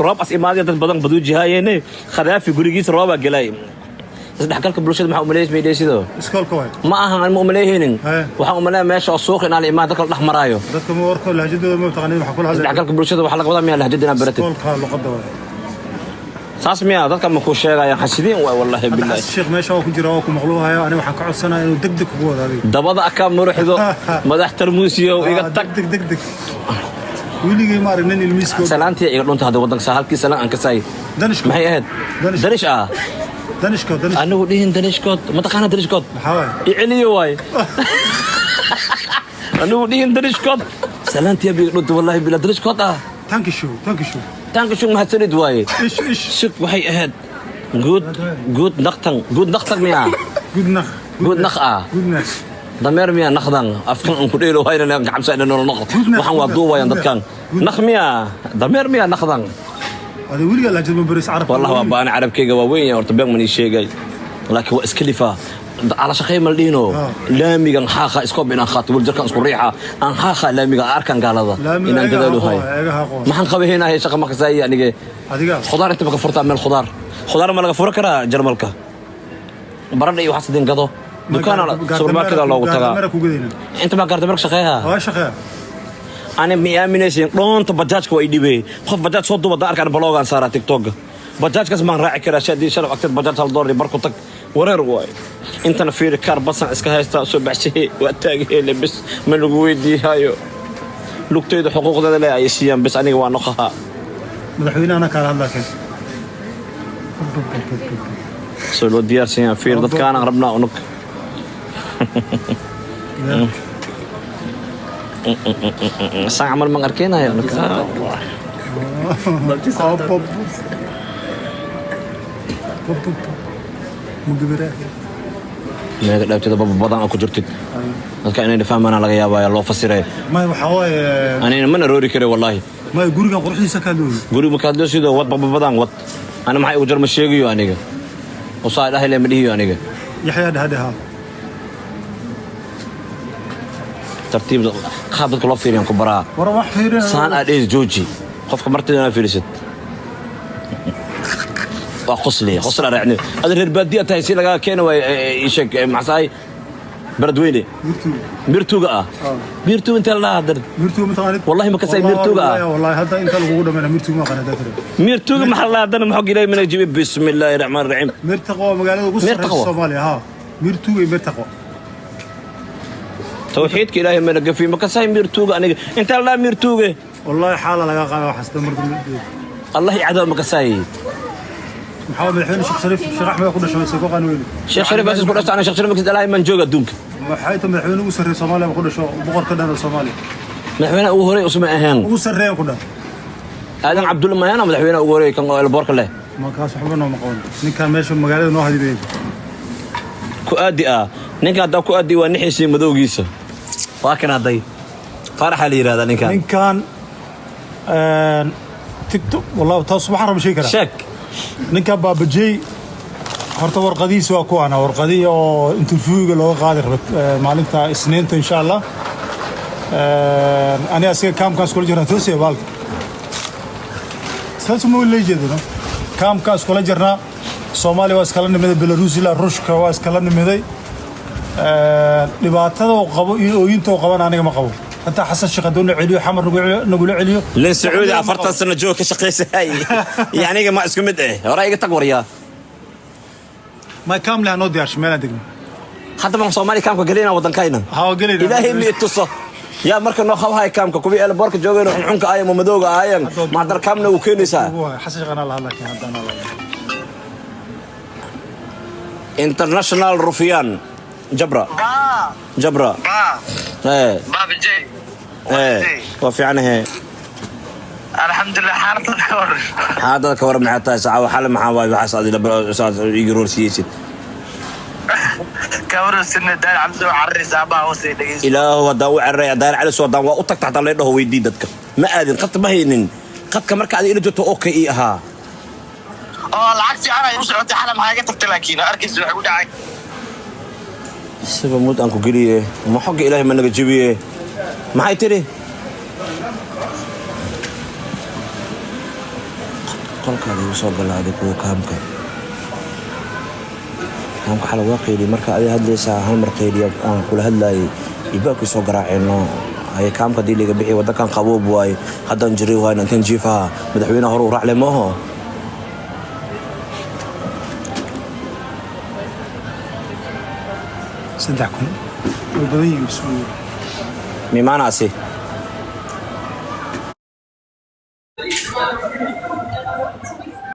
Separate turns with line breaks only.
راب أس إيمانية بدن بدو جهاينه خذافي قريجيس رابع جلاي isdhexgalka bulshada maxaa u maleeyay meedaysido
iskoolka way
ma aha aan u maleeyeen waxa u maleeyay meesha suuq in aan imaan dadka dhex maraayo
dadka ma warko lahjadooda ma taqaaniin waxa kula hadlay
isdhexgalka bulshada waxa laga wadaa miyaa lahjadina baratay
iskoolka luqadda way
saas miyaa dadka ma ku sheegayaan xasidiin way wallahi billahi
sheekh meesha oo ku jira oo ku maqluuhayo ani waxaan ka codsanayaa inuu degdeg ugu wado adiga
dabada aka muruxdo madax tarmuusiyo iga tag
degdeg wiligay ma aragnin ilmiisko
salaantii iga dhunta hada wadanka sahalkii salaan aan ka saay
danish
maxay ahayd danish
danishkood
anigu dhihin danishkood ma taqaana danishkood
maxaa waay
iceliyo waay anigu dhihin danishkood salaantii biga dhunta wallahi bila danishkood tankishu mahadsanid waaye shuk waxay ahayd good naqtan miyaa good naq dameer miyaa naqdan afkan aan ku dheelo hayna gacabsa inaan nolol noqo waxaan waa duubayaan dadkan naq miyaa dameer miyaa naqdan
هذا ولي لا جد بريس عرب
والله وابان عرب كيغا وين horta been man sheegay laakiin waa iska lifa ala shaqay maldino laamigan xaqa isku bina khaat wal jarkan isku riixa aan xaqa laamiga arkan gaalada inaan dadaalo hay maxan qabaheena hay shaqa marka saay aniga adiga khudaar inta ka furtaa meel khudaar ma laga furo karaa jarmalka baradha iyo waxa sidin gado dukaan supermarket loogu tagaa inta ma gaartay marka shaqeeha أنا ميامنيسين لون تبجاج كوي دبي خف بجاج صوت وضع أركان بلوغان صار تيك توك بجاج كاسمان راعي كرا شادي شرف أكتر بجاج هالدوري بركوتك ورير واي أنت نفير كار بس إسكا هايستا سبع شيء وأتاجي لبس من القوي دي هايو لوكتيد حقوق ذا لا يسيان بس أنا وانقها
مدحوين أنا كان هذا كيس
سولو ديار سيان فير ضد كان غربنا ونك ساعة عمل ما أركينا يا نك ما لا بتدا بابا أكو جرتك كأني نفهم أنا لقيا باي الله فسره
ما هو حواي
أنا من روري كره والله
ما يقولي كان قرحي سكالو
قولي مكادلو سيدو وات بابا وات أنا معي أجر مشيقي أنيقه وصاير أهلي مديه أنيقه
يحيى هذا
ترتيب خابط كل فيرين كبراء
ورا فيرين
سان أديس جوجي خف كمرتنا فيرست وقصلي يعني هذا البادية تهيسي لقى كانوا يشك مع ساي بردويني ميرتوغا ميرتو انت لا هدر
ميرتو متغالب
والله ما كساي ميرتوغا
والله هذا انت الغوده من ميرتو ما قناه
ميرتوغا محل هذا محق لي من يجيب بسم الله الرحمن الرحيم
ميرتقوا مقالده قصر الصومالي ها ميرتوغا ميرتقوا
توحيدك إلهي من القفي ما كساي ميرتوغا انت لا ميرتوغا
والله حاله لقى قال وحسد
الله يعذب ما كساي
محاول الحين شيخ شريف شيخ احمد يقول شو يسوق قانون
شيخ شريف بس يقول انا شيخ شريف كذا من جوجا دونك
حيتم الحين وسر الصومالي يقول شو بقر كذا الصومالي
مدحوينه ugu horeey usma ahaan
وسرين كذا
aadan cabdulla mayana madaxweynaha ugu horeey kan elboorka leh
ma kaas xubno ma qoon ninka meesha magaalada noo hadibay
ku aadi ninka hadda ku aadi waa nixiisii madowgiisa waa kan haday faraxa la yiraahdaa ninkan tiktok wallahi taas subxaan rabbi shay kara
shak ninka baabajay horta warqadiisa waa kuwana warqadii oo interviewga loo qaaday maalinta isniinta insha Allah ani asiga kaamkaas kula jirnaa toosay baalka salsamo leejeedno kaamkaas kula jirnaa Soomaaliya waa iskala nimaday Belarus ila Ruushka waa iskala nimaday dhibaatada oo qabo iyo ooyinta oo qaban aniga ma qabo أنت حسن شقدون عليو حمر نقول عليو
للسعودي عفرت السنة جو كشقيس هاي يعني ما اسكو مد إيه رأيك تقور يا
ما كاملة نودي عش ما ندقم
حتى من صومالي كامك قلينا وطن كاينا
ها قلينا
إلهي اللي اتصل يا مركز نخو هاي كامك كوبي البارك جوجين وحنك آية ممدوقة آية ما در كامنا وكينيسا
حسن شقنا الله لك يا الله
انترناشونال روفيان جبرة ايه
باب الجي
ايه وفي عنها
الحمد لله حالتك كور
هذا كور معتا ساعه وحال مع واي حصاد يقرون سياسي
كور السنه دار عبد العريس ابا وسيدي
اله وداو عري دار على سودان وا تك تحت ليدو ويدي ددك ما ادين قد ما هينين قدك marka aad ila joogto okay ii aha
lacagti ana u socotay xalam haaga tagtay laakiin arkiis waxa u dhacay
سبب مود أنكو قليه ما حق إلهي منك جبيه ما هاي تري qolkaada igu soo galaaday kuwa kaamka xala waa qeydiyay marka ay hadlaysaa hal mar qeydiyay aan kula hadlayay ibaabkii soo garaacayno ay kaamka diiliga bixi wadankan qaboob waay haddaan jiray waan intaan jiifaha madaxweynaha hore u raacle maaho
صدقكم وبدي يسوي
ميماناسي